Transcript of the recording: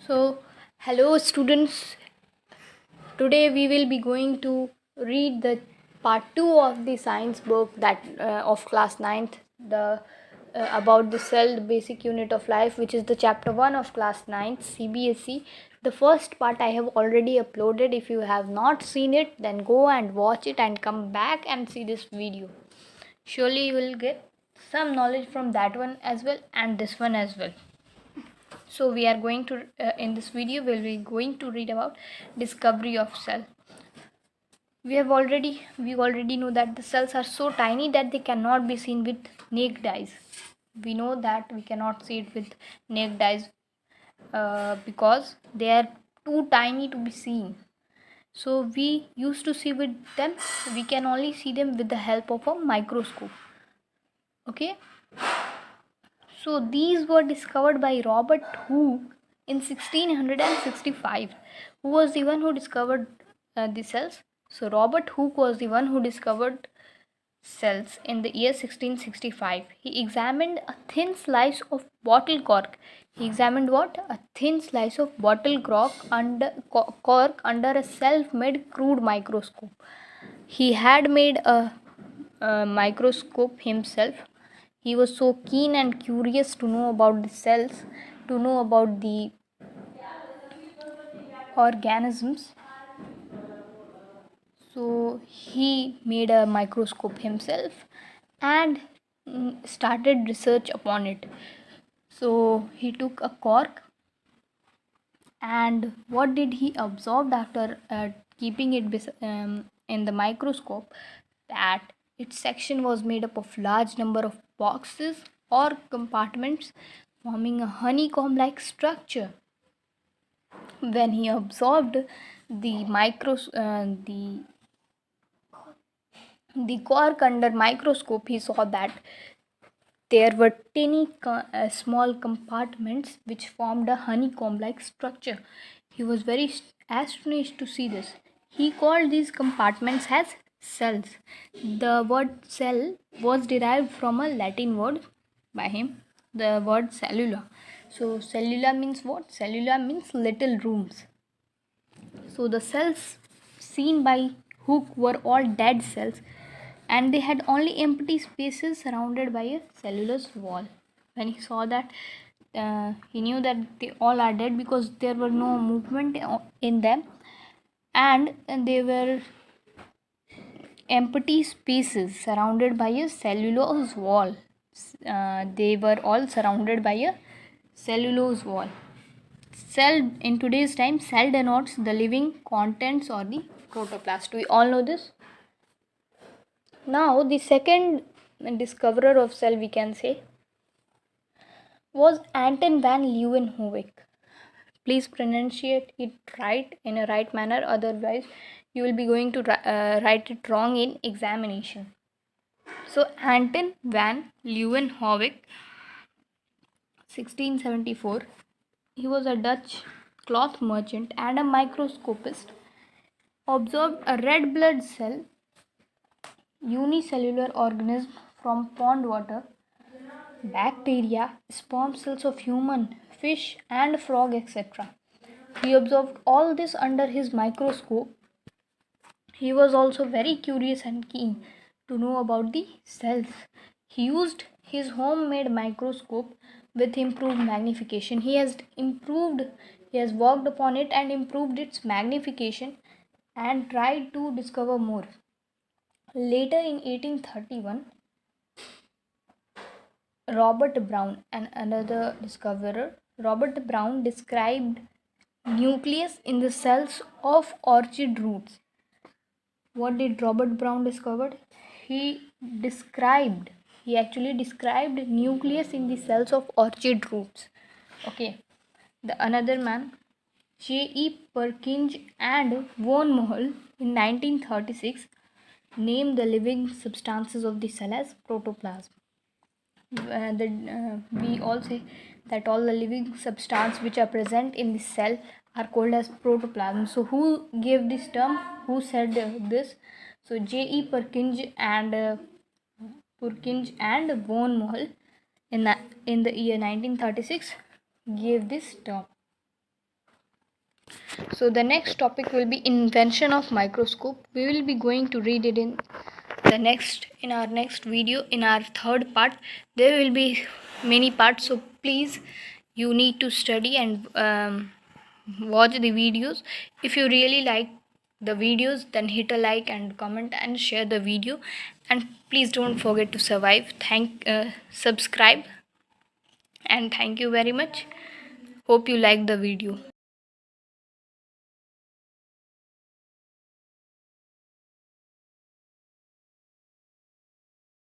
So, hello students. Today we will be going to read the part 2 of the science book that of class ninth, the about the cell, the basic unit of life, which is the chapter 1 of class ninth CBSE. The first part I have already uploaded. If you have not seen it, then go and watch it and come back and see this video. Surely you will get some knowledge from that one as well and this one as well. So we are going to in this video we'll be going to read about discovery of cell. We already know that the cells are so tiny that they cannot be seen with naked eyes. We know that we cannot see it with naked eyes because they are too tiny to be seen. So we used to see with them, we can only see them with the help of a microscope. Okay, so these were discovered by Robert Hooke in 1665. Who was the one who discovered the cells? So Robert Hooke was the one who discovered cells in the year 1665. He examined a thin slice of bottle cork. He examined what? A thin slice of bottle cork under a self-made crude microscope. He had made a microscope himself. He was so keen and curious to know about the cells, to know about the organisms. So he made a microscope himself and started research upon it. So he took a cork, and what did he observe after keeping it in the microscope? That its section was made up of large number of boxes or compartments forming a honeycomb like structure. When he observed the cork under microscope, he saw that there were tiny small compartments which formed a honeycomb like structure. He was very astonished to see this. He called these compartments as cells. The word cell was derived from a Latin word by him, the word cellula. So cellula means what? Cellula means little rooms. So the cells seen by Hooke were all dead cells, and they had only empty spaces surrounded by a cellulose wall. When he saw that, he knew that they all are dead because there were no movement in them, and they were empty spaces surrounded by a cellulose wall. They were all surrounded by a cellulose wall. Cell, in today's time, cell denotes the living contents or the protoplast. We all know this. Now the second discoverer of cell, we can say, was Anton van Leeuwenhoek. Please pronunciate it right in a right manner, otherwise you will be going to write it wrong in examination. So Anton van Leeuwenhoek, 1674, he was a Dutch cloth merchant and a microscopist, observed a red blood cell unicellular organism from pond water, bacteria, sperm cells of human, fish and frog, etc. He observed all this under his microscope. He was also very curious and keen to know about the cells. He used his homemade microscope with improved magnification. He has worked upon it and improved its magnification and tried to discover more. Later in 1831, Robert Brown, and another discoverer, Robert Brown described nucleus in the cells of orchid roots. What did Robert Brown discover? He actually described nucleus in the cells of orchid roots. Okay. The another man, J.E. Perkinge and von Mohl, in 1936, named the living substances of the cell as protoplasm. We all say that all the living substances which are present in the cell are called as protoplasm. So who gave this term? Who said this? So J.E. Perkinge and von Mohl in the year 1936 gave this term. So the next topic will be invention of microscope. We will be going to read it in our next video, in our third part. There will be many parts, so please you need to study and watch the videos. If you really like the videos, then hit a like and comment and share the video, and please don't forget to subscribe, and thank you very much. Hope you like the video.